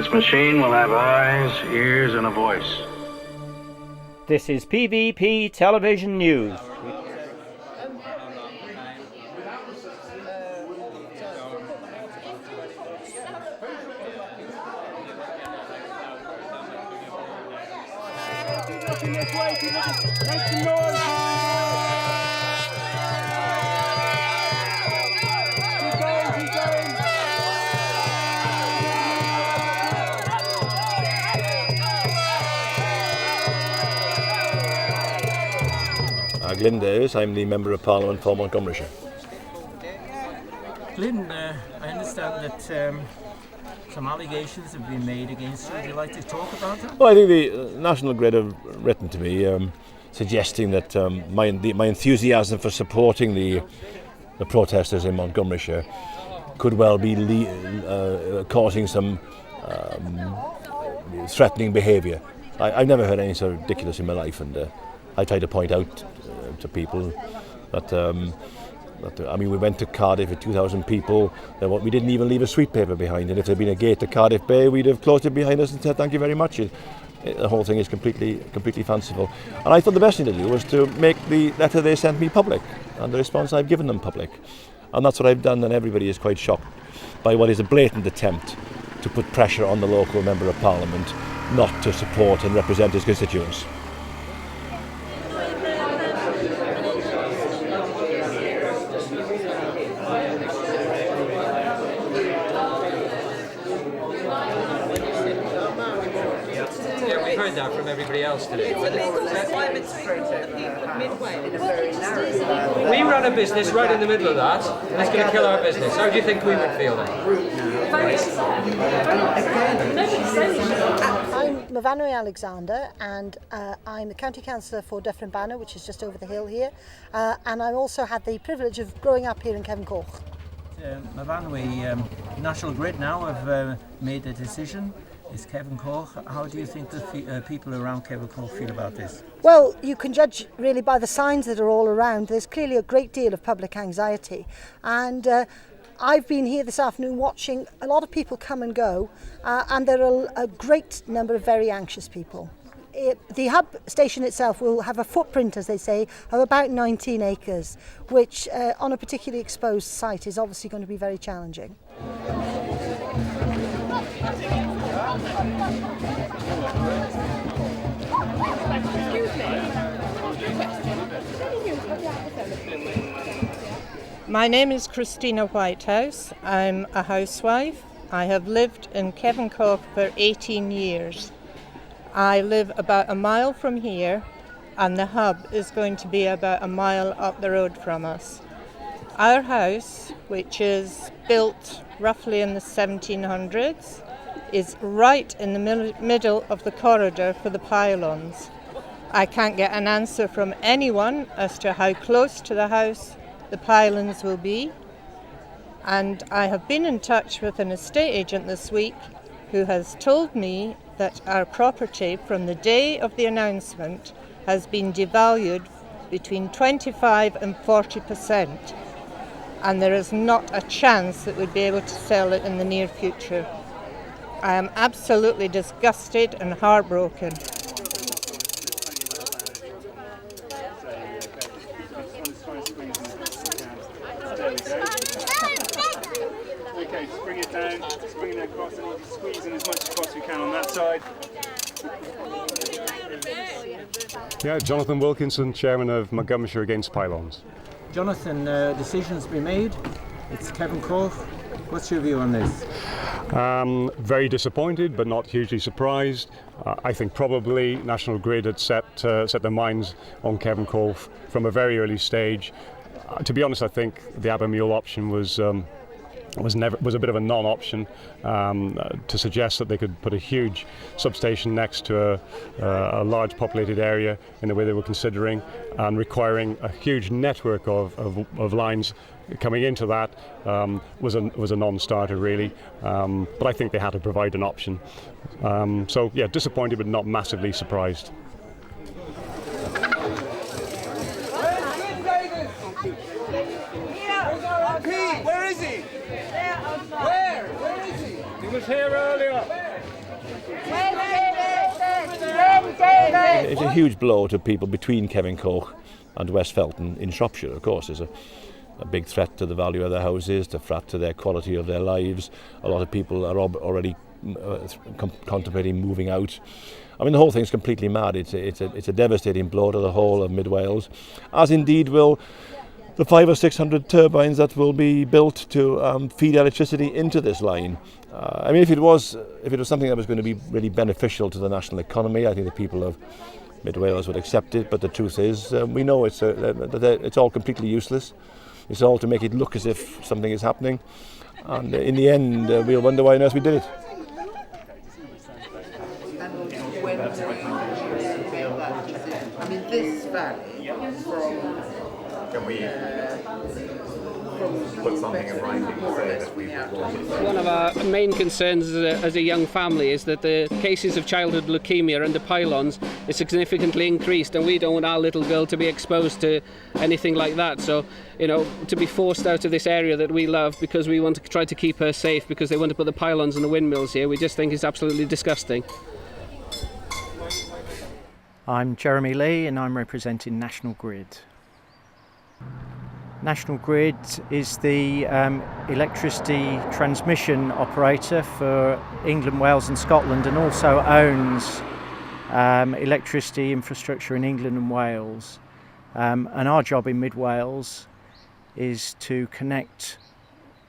This machine will have eyes, ears, and a voice. This is PVP Television News. Glyn Davis, I'm the Member of Parliament for Montgomeryshire. Glyn, I understand that some allegations have been made against you. Would you like to talk about them? Well, I think the National Grid have written to me suggesting that my enthusiasm for supporting the protesters in Montgomeryshire could well be causing some threatening behaviour. I've never heard anything so ridiculous in my life, and I try to point out to people that, I mean, we went to Cardiff with 2,000 people. We didn't even leave a sweet paper behind, and if there'd been a gate to Cardiff Bay, we'd have closed it behind us and said thank you very much. The whole thing is completely fanciful. And I thought the best thing to do was to make the letter they sent me public, and the response I've given them public. And that's what I've done, and everybody is quite shocked by what is a blatant attempt to put pressure on the local Member of Parliament not to support and represent his constituents. That from everybody else today. We run a business right in the middle of that, and it's going to kill our business. How do you think we would feel then? I'm Mavanoy Alexander, and I'm the County Councillor for Dyffryn Banner, which is just over the hill here, and I also had the privilege of growing up here in Cefn Coch. Mavanoy, National Grid now have made a decision. Is Cefn Coch. How do you think the people around Cefn Coch feel about this? Well, you can judge really by the signs that are all around. There's clearly a great deal of public anxiety, and I've been here this afternoon watching a lot of people come and go, and there are a great number of very anxious people. The hub station itself will have a footprint, as they say, of about 19 acres, which on a particularly exposed site is obviously going to be very challenging. My name is Christina Whitehouse. I'm a housewife. I have lived in Cefn Coch for 18 years. I live about a mile from here, and the hub is going to be about a mile up the road from us. Our house, which is built roughly in the 1700s, is right in the middle of the corridor for the pylons. I can't get an answer from anyone as to how close to the house the pylons will be, and I have been in touch with an estate agent this week who has told me that our property from the day of the announcement has been devalued between 25 and 40%, and there is not a chance that we'd be able to sell it in the near future. I am absolutely disgusted and heartbroken. Okay, just bring it down, just bring it across, and you'll squeeze in as much as possibly can on that side. Yeah, Jonathan Wilkinson, Chairman of Montgomeryshire Against Pylons. Jonathan, decisions be made. It's Cefn Coch. What's your view on this? Very disappointed, but not hugely surprised. I think probably National Grid had set their minds on Cefn Coch from a very early stage. To be honest, I think the Abermule option was a bit of a non-option. To suggest that they could put a huge substation next to a large populated area in the way they were considering, and requiring a huge network of lines coming into that was a non-starter really. But I think they had to provide an option. So yeah, disappointed but not massively surprised. Pete, where is he? Where is he? He was here earlier. It's a huge blow to people between Cefn Coch and West Felton in Shropshire. Of course, it's a big threat to the value of their houses, a threat to their quality of their lives. A lot of people are already contemplating moving out. I mean, the whole thing's completely mad. It's a devastating blow to the whole of Mid Wales, as indeed will the 500 or 600 turbines that will be built to feed electricity into this line. I mean, if it was something that was going to be really beneficial to the national economy, I think the people of Mid Wales would accept it. But the truth is, we know it's all completely useless. It's all to make it look as if something is happening, and in the end, we'll wonder why on earth we did it. When will you feel that decision? I mean, this valley Can we put something in writing to say that we want it? One of our main concerns as a young family is that the cases of childhood leukemia under pylons is significantly increased, and we don't want our little girl to be exposed to anything like that. So, you know, to be forced out of this area that we love because we want to try to keep her safe because they want to put the pylons and the windmills here, we just think is absolutely disgusting. I'm Jeremy Lee and I'm representing National Grid. National Grid is the electricity transmission operator for England, Wales and Scotland, and also owns electricity infrastructure in England and Wales. And our job in Mid Wales is to connect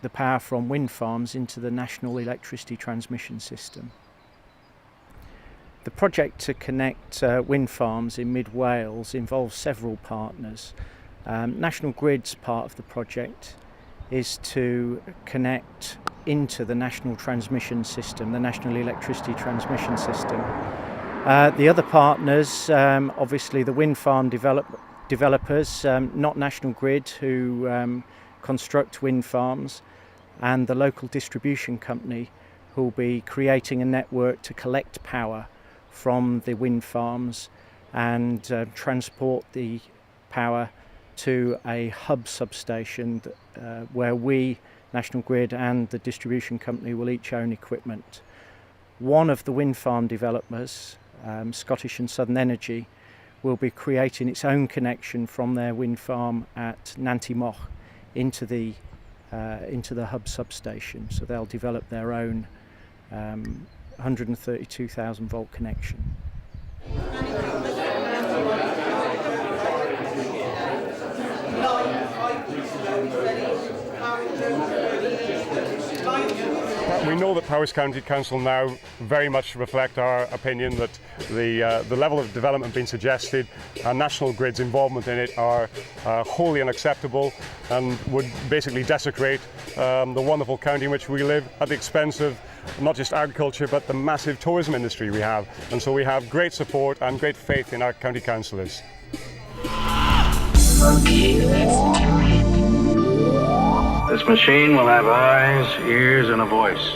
the power from wind farms into the national electricity transmission system. The project to connect wind farms in Mid Wales involves several partners. National Grid's part of the project is to connect into the national transmission system, the national electricity transmission system. The other partners, obviously the wind farm developers, not National Grid, who construct wind farms, and the local distribution company who will be creating a network to collect power from the wind farms and transport the power to a hub substation where we, National Grid and the distribution company, will each own equipment. One of the wind farm developers, Scottish and Southern Energy, will be creating its own connection from their wind farm at Llanfair into the hub substation. So they'll develop their own 132,000 volt connection. We know that Powys County Council now very much reflect our opinion that the level of development being suggested and National Grid's involvement in it are wholly unacceptable and would basically desecrate the wonderful county in which we live at the expense of not just agriculture but the massive tourism industry we have. And so we have great support and great faith in our county councillors. This machine will have eyes, ears, and a voice.